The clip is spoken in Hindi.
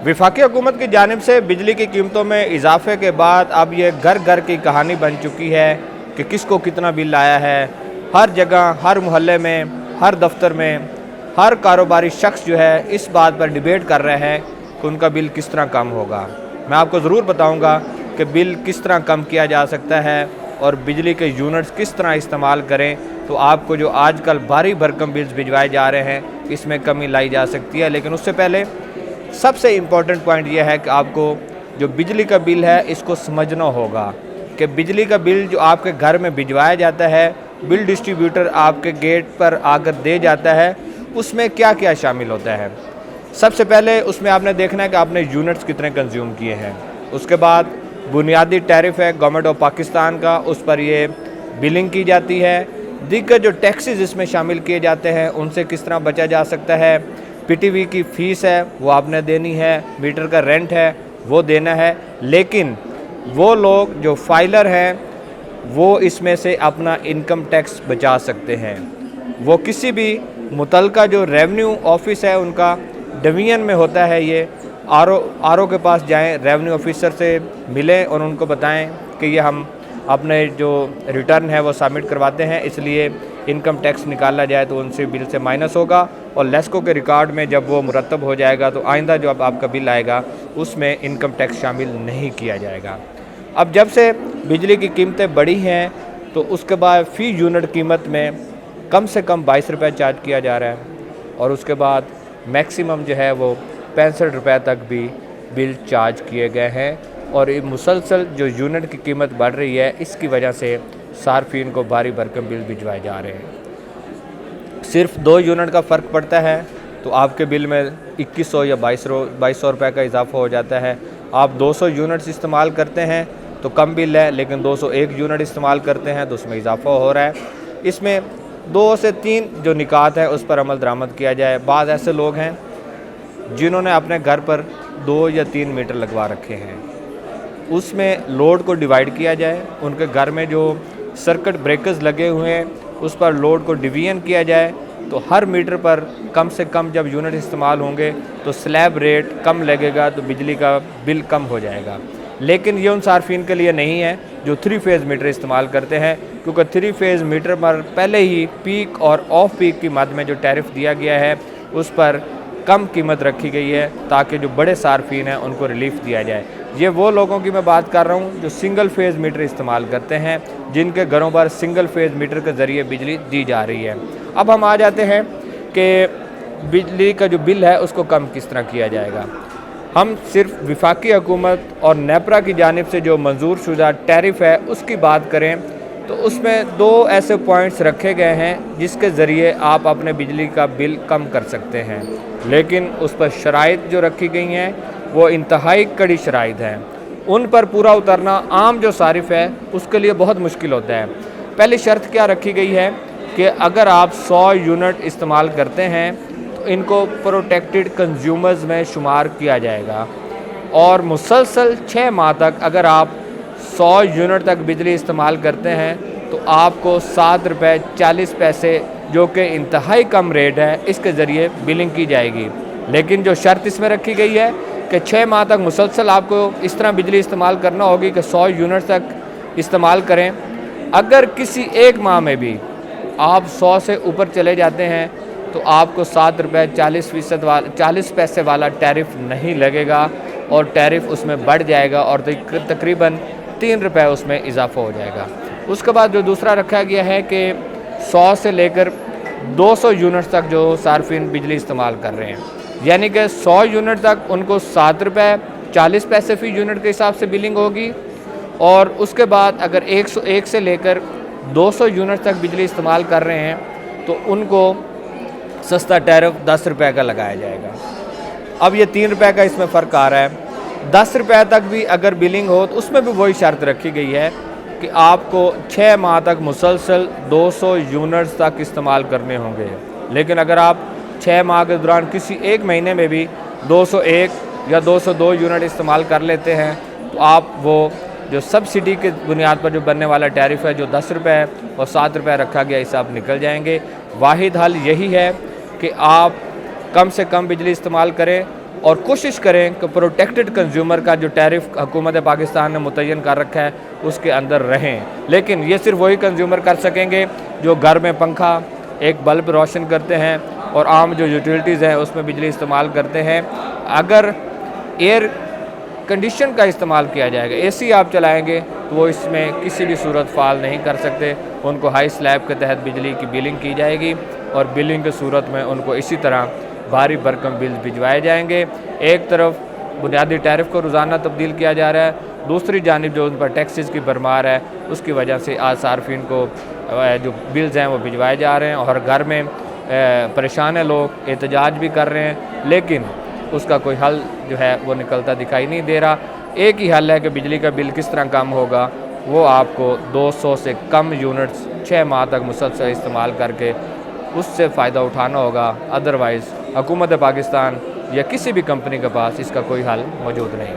वफाकी हुकूमत की जानिब से बिजली की कीमतों में इजाफे के बाद अब ये घर घर की कहानी बन चुकी है कि किसको कितना बिल आया है। हर जगह, हर मोहल्ले में, हर दफ्तर में, हर कारोबारी शख्स जो है इस बात पर डिबेट कर रहे हैं कि उनका बिल किस तरह कम होगा। मैं आपको ज़रूर बताऊंगा कि बिल किस तरह कम किया जा सकता है और बिजली के यूनिट्स किस तरह इस्तेमाल करें तो आपको जो आजकल भारी भरकम बिल्स भिजवाए जा रहे हैं इसमें कमी लाई जा सकती है। लेकिन उससे पहले सबसे इम्पॉर्टेंट पॉइंट यह है कि आपको जो बिजली का बिल है इसको समझना होगा कि बिजली का बिल जो आपके घर में भिजवाया जाता है, बिल डिस्ट्रीब्यूटर आपके गेट पर आकर दे जाता है, उसमें क्या क्या शामिल होता है। सबसे पहले उसमें आपने देखना है कि आपने यूनिट्स कितने कंज्यूम किए हैं। उसके बाद बुनियादी टैरिफ है गवर्नमेंट ऑफ पाकिस्तान का, उस पर ये बिलिंग की जाती है। दीगर जो टैक्सेस इसमें शामिल किए जाते हैं उनसे किस तरह बचा जा सकता है। पीटीवी की फ़ीस है वो आपने देनी है, मीटर का रेंट है वो देना है। लेकिन वो लोग जो फाइलर हैं वो इसमें से अपना इनकम टैक्स बचा सकते हैं। वो किसी भी मुतलका जो रेवेन्यू ऑफिस है उनका डिवीजन में होता है, ये आरओ के पास जाएं, रेवेन्यू ऑफिसर से मिलें और उनको बताएं कि ये हम अपने जो रिटर्न है वो सबमिट करवाते हैं, इसलिए इनकम टैक्स निकाला जाए तो उनसे बिल से माइनस होगा और लेस्को के रिकॉर्ड में जब वो मुरतब हो जाएगा तो आइंदा जो अब आपका बिल आएगा उसमें इनकम टैक्स शामिल नहीं किया जाएगा। अब जब से बिजली की कीमतें बढ़ी हैं तो उसके बाद फ़ी यूनिट कीमत में कम से कम 22 रुपये चार्ज किया जा रहा है और उसके बाद मैक्सिमम जो है वो 65 रुपये तक भी बिल चार्ज किए गए हैं। और ये मुसलसल जो यूनिट की कीमत बढ़ रही है इसकी वजह से सार्फिन को भारी भरकम बिल भिजवाए जा रहे हैं। सिर्फ 2 यूनिट का फ़र्क पड़ता है तो आपके बिल में 2100 या 2200 रुपये का इजाफा हो जाता है। आप 200 यूनिट्स इस्तेमाल करते हैं तो कम बिल है, लेकिन 201 यूनिट इस्तेमाल करते हैं तो उसमें इजाफा हो रहा है। इसमें 2 से 3 जो निकात है उस पर अमल दरामद किया जाए। बाद ऐसे लोग हैं जिन्होंने अपने घर पर 2 या 3 मीटर लगवा रखे हैं, उसमें लोड को डिवाइड किया जाए। उनके घर में जो सर्किट ब्रेकर्स लगे हुए हैं उस पर लोड को डिवीजन किया जाए तो हर मीटर पर कम से कम जब यूनिट इस्तेमाल होंगे तो स्लैब रेट कम लगेगा तो बिजली का बिल कम हो जाएगा। लेकिन ये उन सार्फिन के लिए नहीं है जो 3 फेज़ मीटर इस्तेमाल करते हैं, क्योंकि 3 फेज़ मीटर पर पहले ही पीक और ऑफ पीक की मद में जो टैरिफ दिया गया है उस पर कम कीमत रखी गई है ताकि जो बड़े सार्फिन हैं उनको रिलीफ दिया जाए। ये वो लोगों की मैं बात कर रहा हूँ जो सिंगल फेज़ मीटर इस्तेमाल करते हैं, जिनके घरों पर सिंगल फेज़ मीटर के ज़रिए बिजली दी जा रही है। अब हम आ जाते हैं कि बिजली का जो बिल है उसको कम किस तरह किया जाएगा। हम सिर्फ वफाकी हुकूमत और नेपरा की जानिब से जो मंजूर शुदा टैरिफ है उसकी बात करें तो उसमें 2 ऐसे पॉइंट्स रखे गए हैं जिसके ज़रिए आप अपने बिजली का बिल कम कर सकते हैं। लेकिन उस पर शराइत जो रखी गई हैं वो इंतहाई कड़ी शराइत हैं, उन पर पूरा उतरना आम जो सारिफ है उसके लिए बहुत मुश्किल होता है। पहली शर्त क्या रखी गई है कि अगर आप 100 यूनिट इस्तेमाल करते हैं तो इनको प्रोटेक्टेड कंज्यूमर्स में शुमार किया जाएगा और मुसलसल 6 माह तक अगर आप 100 यूनिट तक बिजली इस्तेमाल करते हैं तो आपको 7 रुपये 40 पैसे जो कि इंतहाई कम रेट है इसके ज़रिए बिलिंग की जाएगी। लेकिन जो शर्त इसमें रखी गई है कि 6 माह तक मुसलसल आपको इस तरह बिजली इस्तेमाल करना होगी कि 100 यूनिट तक इस्तेमाल करें। अगर किसी एक माह में भी आप 100 से ऊपर चले जाते हैं तो आपको 7 रुपये 40 पैसे वाला टैरिफ नहीं लगेगा और टैरिफ उसमें बढ़ जाएगा और तकरीबन 3 रुपये उसमें इजाफा हो जाएगा। उसके बाद जो दूसरा रखा गया है कि 100 से लेकर 200 यूनिट तक जो सार्फिन बिजली इस्तेमाल कर रहे हैं, यानी कि 100 यूनिट तक उनको 7 रुपये 40 पैसे फ़ी यूनिट के हिसाब से बिलिंग होगी और उसके बाद अगर 101 से लेकर 200 यूनिट तक बिजली इस्तेमाल कर रहे हैं तो उनको सस्ता टैरिफ 10 रुपये का लगाया जाएगा। अब ये 3 रुपये का इसमें फ़र्क आ रहा है। 10 रुपये तक भी अगर बिलिंग हो तो उसमें भी वही शर्त रखी गई है कि आपको 6 माह तक मुसलसल 200 यूनिट्स तक इस्तेमाल करने होंगे। लेकिन अगर आप 6 माह के दौरान किसी एक महीने में भी 201 या 202 यूनिट इस्तेमाल कर लेते हैं तो आप वो जो सब्सिडी के बुनियाद पर जो बनने वाला टैरिफ है जो 10 रुपये और 7 रुपये रखा गया, इससे आप निकल जाएंगे। वाहिद हल यही है कि आप कम से कम बिजली इस्तेमाल करें और कोशिश करें कि प्रोटेक्टेड कंज्यूमर का जो टैरिफ हुकूमत पाकिस्तान ने मुतय्यन कर रखा है उसके अंदर रहें। लेकिन ये सिर्फ वही कंज्यूमर कर सकेंगे जो घर में पंखा, एक बल्ब रोशन करते हैं और आम जो यूटिलिटीज़ हैं उसमें बिजली इस्तेमाल करते हैं। अगर एयर कंडीशन का इस्तेमाल किया जाएगा, एसी आप चलाएंगे तो वो इसमें किसी भी सूरत फ़ाल नहीं कर सकते। उनको हाई स्लैब के तहत बिजली की बिलिंग की जाएगी और बिलिंग की सूरत में उनको इसी तरह भारी भरकम बिल भिजवाए जाएंगे। एक तरफ बुनियादी टैरिफ को रोज़ाना तब्दील किया जा रहा है, दूसरी जानिब जो उन पर टैक्सेस की भरमार है उसकी वजह से आज सार्फिन को जो बिल्स हैं वो भिजवाए जा रहे हैं और घर में परेशान है, लोग एहतजाज भी कर रहे हैं, लेकिन उसका कोई हल जो है वो निकलता दिखाई नहीं दे रहा। एक ही हल है कि बिजली का बिल किस तरह कम होगा, वो आपको 200 से कम यूनिट्स 6 माह तक मुसलसल इस्तेमाल करके उससे फ़ायदा उठाना होगा। अदरवाइज़ हुकूमत पाकिस्तान या किसी भी कंपनी के पास इसका कोई हल मौजूद नहीं।